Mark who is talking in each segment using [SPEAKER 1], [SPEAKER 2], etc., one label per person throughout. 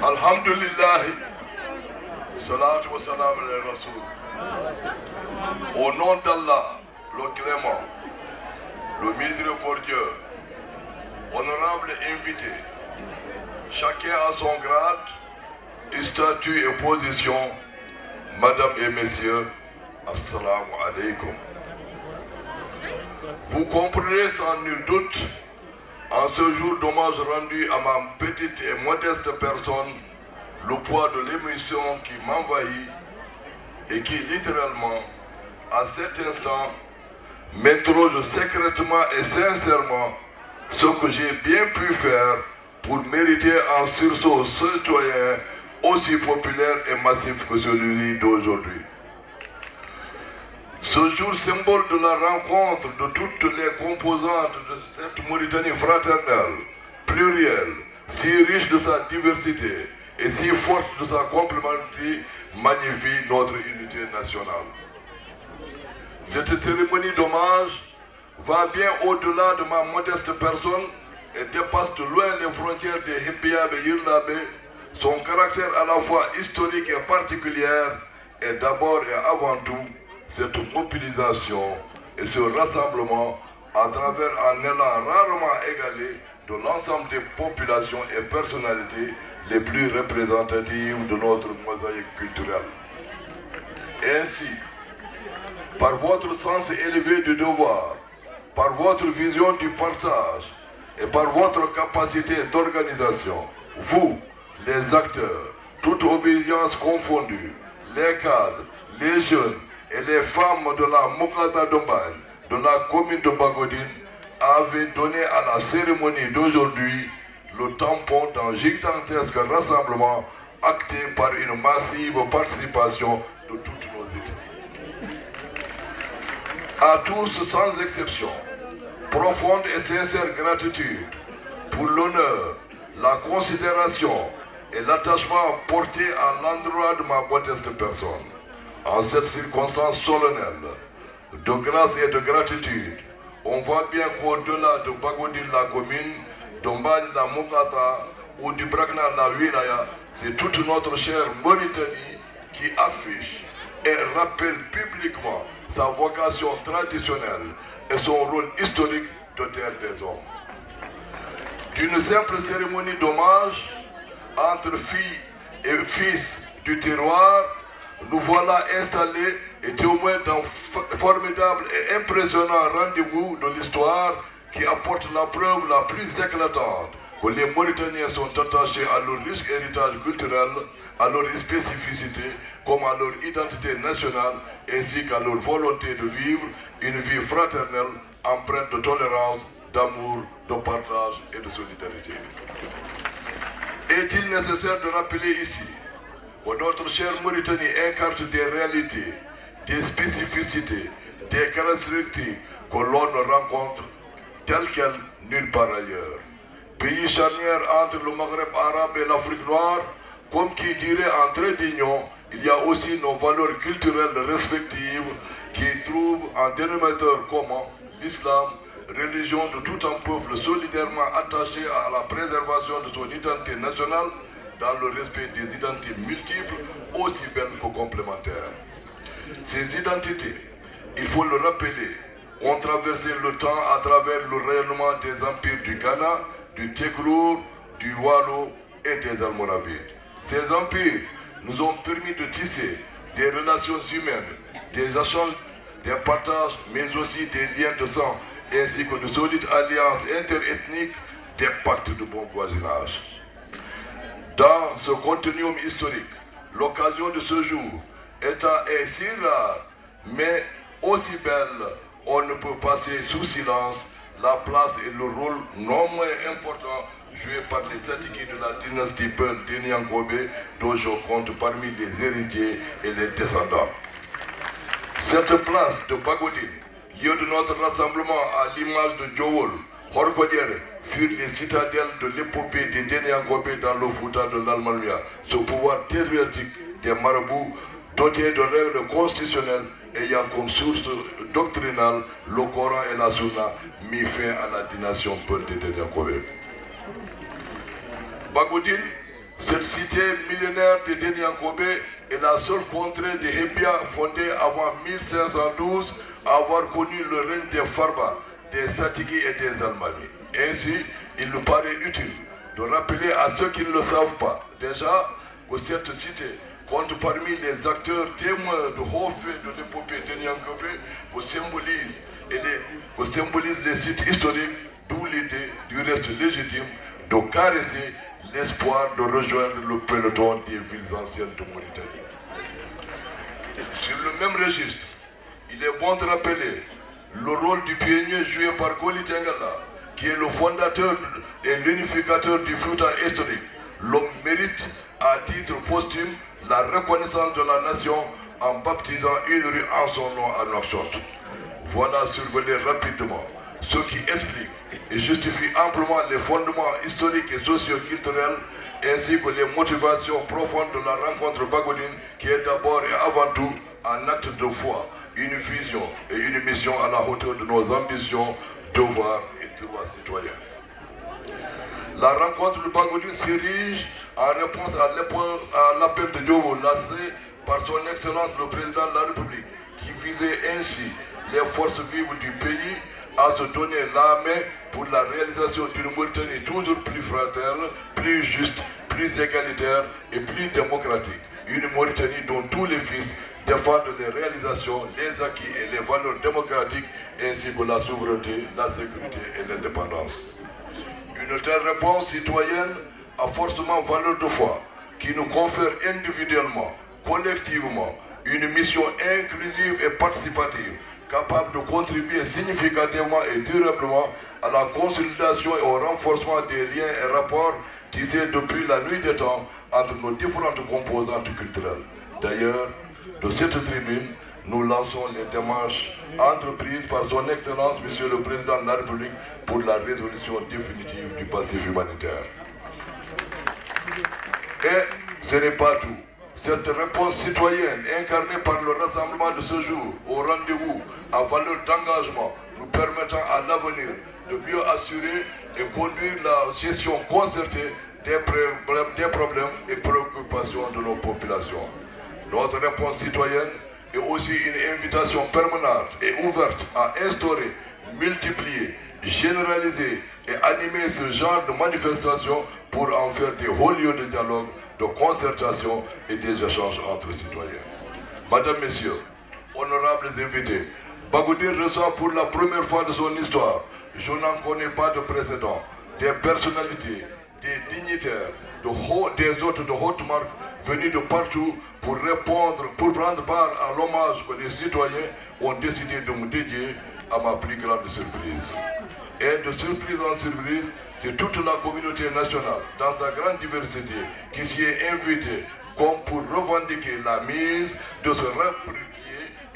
[SPEAKER 1] Alhamdulillah, salatu wa salam ala Rasoul. Au nom d'Allah, le clément, le miséricordieux, honorable invité, chacun à son grade, statut et position, Madame et Messieurs, Assalamu alaikum. Vous comprenez sans nul doute, en ce jour d'hommage rendu à ma petite et modeste personne, le poids de l'émission qui m'envahit et qui littéralement, à cet instant, m'interroge secrètement et sincèrement ce que j'ai bien pu faire pour mériter un sursaut citoyen aussi populaire et massif que celui d'aujourd'hui. Ce jour symbole de la rencontre de toutes les composantes de cette Mauritanie fraternelle, plurielle, si riche de sa diversité et si forte de sa complémentarité, magnifie notre unité nationale. Cette cérémonie d'hommage va bien au-delà de ma modeste personne et dépasse de loin les frontières des Hipiabe et Yirlabe. Son caractère à la fois historique et particulier est d'abord et avant tout cette mobilisation et ce rassemblement à travers un élan rarement égalé de l'ensemble des populations et personnalités les plus représentatives de notre mosaïque culturelle. Ainsi, par votre sens élevé du devoir, par votre vision du partage et par votre capacité d'organisation, vous, les acteurs, toute obédience confondue, les cadres, les jeunes et les femmes de la Mokata Dombagne, de la commune de Bagodine, avez donné à la cérémonie d'aujourd'hui le tampon d'un gigantesque rassemblement acté par une massive participation de toutes nos études. À tous sans exception, profonde et sincère gratitude pour l'honneur, la considération et l'attachement porté à l'endroit de ma modeste personne. En cette circonstance solennelle, de grâce et de gratitude, on voit bien qu'au-delà de Bagodine la commune, d'Ombagne la Mokata ou du Brakna la Wilaya, c'est toute notre chère Mauritanie qui affiche et rappelle publiquement sa vocation traditionnelle et son rôle historique de terre des hommes. D'une simple cérémonie d'hommage entre filles et fils du terroir, nous voilà installés et témoins d'un formidable et impressionnant rendez-vous de l'histoire qui apporte la preuve la plus éclatante que les Mauritaniens sont attachés à leur riche héritage culturel, à leur spécificité, comme à leur identité nationale, ainsi qu'à leur volonté de vivre une vie fraternelle, empreinte de tolérance, d'amour, de partage et de solidarité. Est-il nécessaire de rappeler ici que notre chère Mauritanie incarne des réalités, des spécificités, des caractéristiques que l'on ne rencontre telles quelles nulle part ailleurs. Pays charnière entre le Maghreb arabe et l'Afrique noire, comme qui dirait en trait d'union, il y a aussi nos valeurs culturelles respectives qui trouvent en dénominateur commun l'islam, religion de tout un peuple solidairement attaché à la préservation de son identité nationale dans le respect des identités multiples, aussi belles que complémentaires. Ces identités, il faut le rappeler, ont traversé le temps à travers le rayonnement des empires du Ghana, du Tekrour, du Wallo et des Almoravides. Ces empires nous ont permis de tisser des relations humaines, des échanges, des partages, mais aussi des liens de sang, ainsi que de solides alliances interethniques, des pactes de bon voisinage. Dans ce continuum historique, l'occasion de ce jour est si rare, mais aussi belle, on ne peut passer sous silence la place et le rôle non moins important joué par les Satiki de la dynastie Peul d'Enyankobe, dont je compte parmi les héritiers et les descendants. Cette place de Bagodine, lieu de notre rassemblement à l'image de Djowol, Horkodjere, furent les citadelles de l'épopée des Denyankobe dans le Fouta de l'Almania, ce pouvoir terroristique des marabouts doté de règles constitutionnelles ayant comme source doctrinale le Coran et la Sunna, mis fin à la dynastie Peul de Denyankobe. Bagodine Cette cité millénaire de Denyankobé est la seule contrée de Hebia fondée avant 1512 à avoir connu le règne des Farba, des Satigi et des Almami. Ainsi, il nous paraît utile de rappeler à ceux qui ne le savent pas déjà que cette cité compte parmi les acteurs témoins de hauts faits de l'épopée Denyankobé que symbolise les sites historiques, d'où l'idée du reste légitime de caresser l'espoir de rejoindre le peloton des villes anciennes de Mauritanie. Sur le même registre, il est bon de rappeler le rôle du pionnier joué par Koli Tengala, qui est le fondateur et l'unificateur du Fouta historique. L'homme mérite, à titre posthume, la reconnaissance de la nation en baptisant une rue en son nom à Nouakchott. Voilà survolé rapidement ce qui explique et justifie amplement les fondements historiques et socio-culturels ainsi que les motivations profondes de la rencontre bagoudine qui est d'abord et avant tout un acte de foi, une vision et une mission à la hauteur de nos ambitions, devoirs et droits citoyens. La rencontre de Bagoudine s'érige en réponse à l'appel de Diogo lancé par son Excellence le Président de la République qui visait ainsi les forces vives du pays à se donner la main pour la réalisation d'une Mauritanie toujours plus fraterne, plus juste, plus égalitaire et plus démocratique. Une Mauritanie dont tous les fils défendent les réalisations, les acquis et les valeurs démocratiques ainsi que la souveraineté, la sécurité et l'indépendance. Une telle réponse citoyenne a forcément valeur de foi qui nous confère individuellement, collectivement, une mission inclusive et participative capable de contribuer significativement et durablement à la consolidation et au renforcement des liens et rapports tissés depuis la nuit des temps entre nos différentes composantes culturelles. D'ailleurs, de cette tribune, nous lançons les démarches entreprises par son Excellence, Monsieur le Président de la République, pour la résolution définitive du passif humanitaire. Et ce n'est pas tout. Cette réponse citoyenne incarnée par le rassemblement de ce jour au rendez-vous à valeur d'engagement nous permettant à l'avenir de mieux assurer et conduire la gestion concertée des problèmes et préoccupations de nos populations. Notre réponse citoyenne est aussi une invitation permanente et ouverte à instaurer, multiplier, généraliser et animer ce genre de manifestations pour en faire des hauts lieux de dialogue, de concertation et des échanges entre citoyens. Madame, Messieurs, honorables invités, Bagoudine reçoit pour la première fois de son histoire, je n'en connais pas de précédent, des personnalités, des dignitaires, des hôtes de haute marque venus de partout pour prendre part à l'hommage que les citoyens ont décidé de me dédier à ma plus grande surprise. Et de surprise en surprise, c'est toute la communauté nationale, dans sa grande diversité, qui s'y est invitée comme pour revendiquer la mise de se réapproprier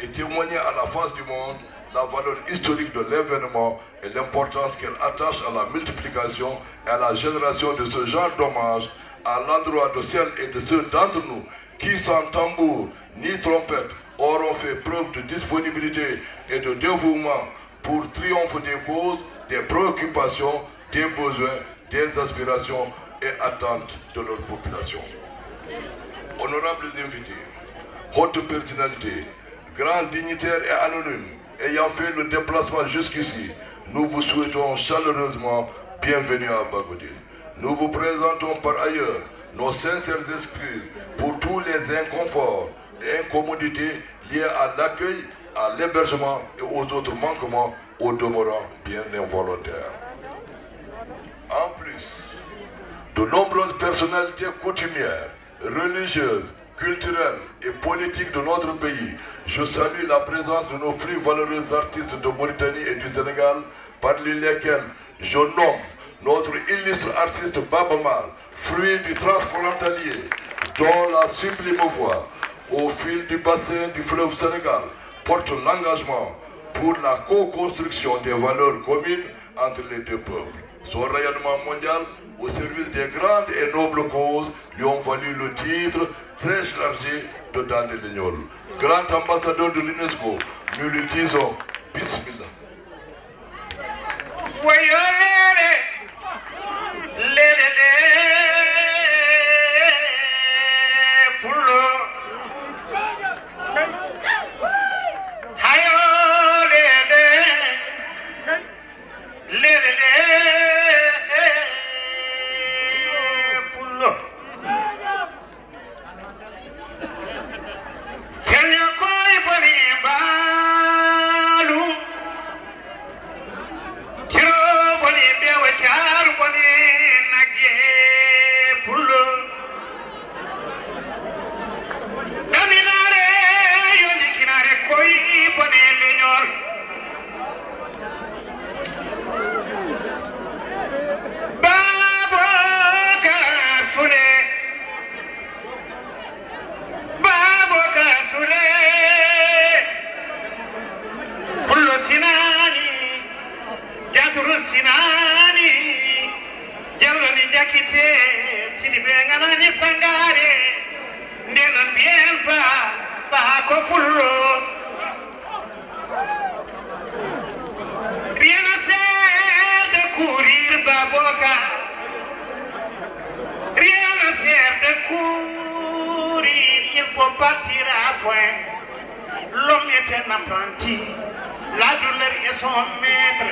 [SPEAKER 1] et témoigner à la face du monde la valeur historique de l'événement et l'importance qu'elle attache à la multiplication et à la génération de ce genre d'hommage à l'endroit de celles et de ceux d'entre nous qui, sans tambour ni trompette, auront fait preuve de disponibilité et de dévouement pour triomphe des causes, des préoccupations, des besoins, des aspirations et attentes de leur population. Honorables invités, hautes personnalités, grands dignitaires et anonymes, ayant fait le déplacement jusqu'ici, nous vous souhaitons chaleureusement bienvenue à Bagoudine. Nous vous présentons par ailleurs nos sincères excuses pour tous les inconforts et incomodités liés à l'accueil, à l'hébergement et aux autres manquements au demeurant bien involontaires. En plus, de nombreuses personnalités coutumières, religieuses, culturelles et politiques de notre pays, je salue la présence de nos plus valeureux artistes de Mauritanie et du Sénégal, parmi lesquels je nomme notre illustre artiste Baba Mal, fruit du transfrontalier, dont la sublime voix, au fil du bassin du fleuve Sénégal, porte l'engagement pour la co-construction des valeurs communes entre les deux peuples. Son rayonnement mondial au service des grandes et nobles causes lui ont valu le titre très chargé de Daniel Lignol. Grand ambassadeur de l'UNESCO, nous lui disons Bismillah.
[SPEAKER 2] Sopullo. Rien à faire de courir, Baboka. Rien à faire de courir, il faut partir à point. L'homme est un apprenti, la douleur est son maître,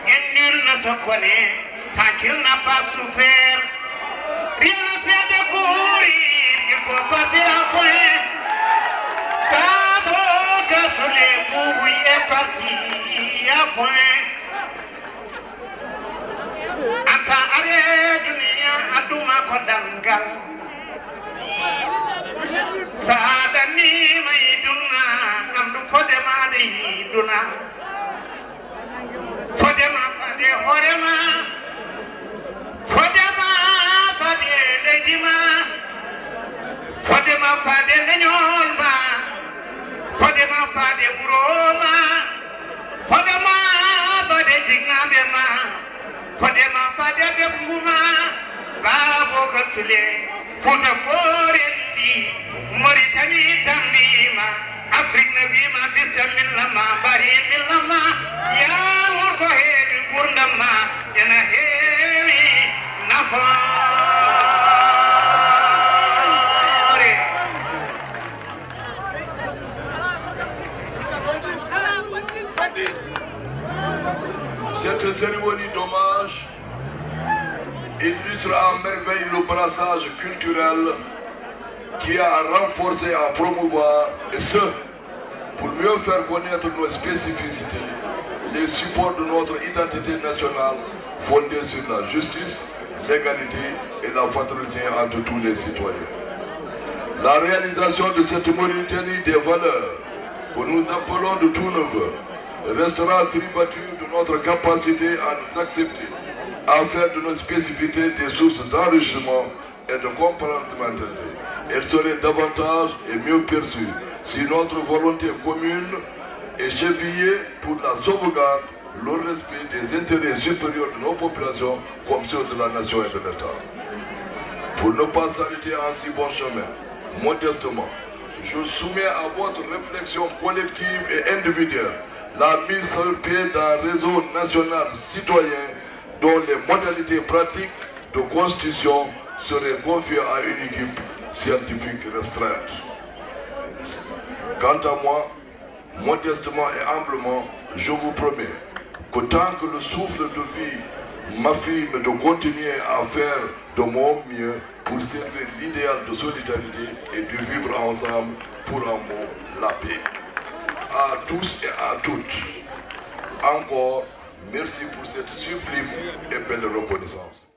[SPEAKER 2] et nul ne se connaît tant qu'il n'a pas souffert. Rien à faire de courir, il faut partir à point. Baboka sur les bouilles est parti à point. Anta are dunia aduma kodangal Sadani maiduna amdu fodema de duna Fodema fade horema Fodema fade lejima Fodema fade lenyolma Fodema fade buroma Fodema fade jignabema Fodema fade defuma Baboka sule Funa forendi Mauritanie tamima Afrique nabima Bismillama Barimillama Ya urko hevi purnama Yana hevi nafare
[SPEAKER 1] Cette cérémonie d'hommage illustre à merveille le brassage culturel qui a renforcé et à promouvoir, et ce, pour mieux faire connaître nos spécificités, les supports de notre identité nationale fondée sur la justice, l'égalité et la fraternité entre tous les citoyens. La réalisation de cette Mauritanie des valeurs que nous appelons de tout neveu restera tributaire de notre capacité à nous accepter, à faire de nos spécificités des sources d'enrichissement et de complémentarité. Elle serait davantage et mieux perçue si notre volonté commune est chevillée pour la sauvegarde, le respect des intérêts supérieurs de nos populations comme ceux de la nation et de l'État. Pour ne pas s'arrêter en si bon chemin, modestement, je soumets à votre réflexion collective et individuelle la mise sur pied d'un réseau national citoyen dont les modalités pratiques de constitution seraient confiées à une équipe scientifique restreinte. Quant à moi, modestement et humblement, je vous promets que tant que le souffle de vie m'affirme de continuer à faire de mon mieux pour servir l'idéal de solidarité et de vivre ensemble pour un mot, la paix. À tous et à toutes, encore merci pour cette sublime et belle reconnaissance.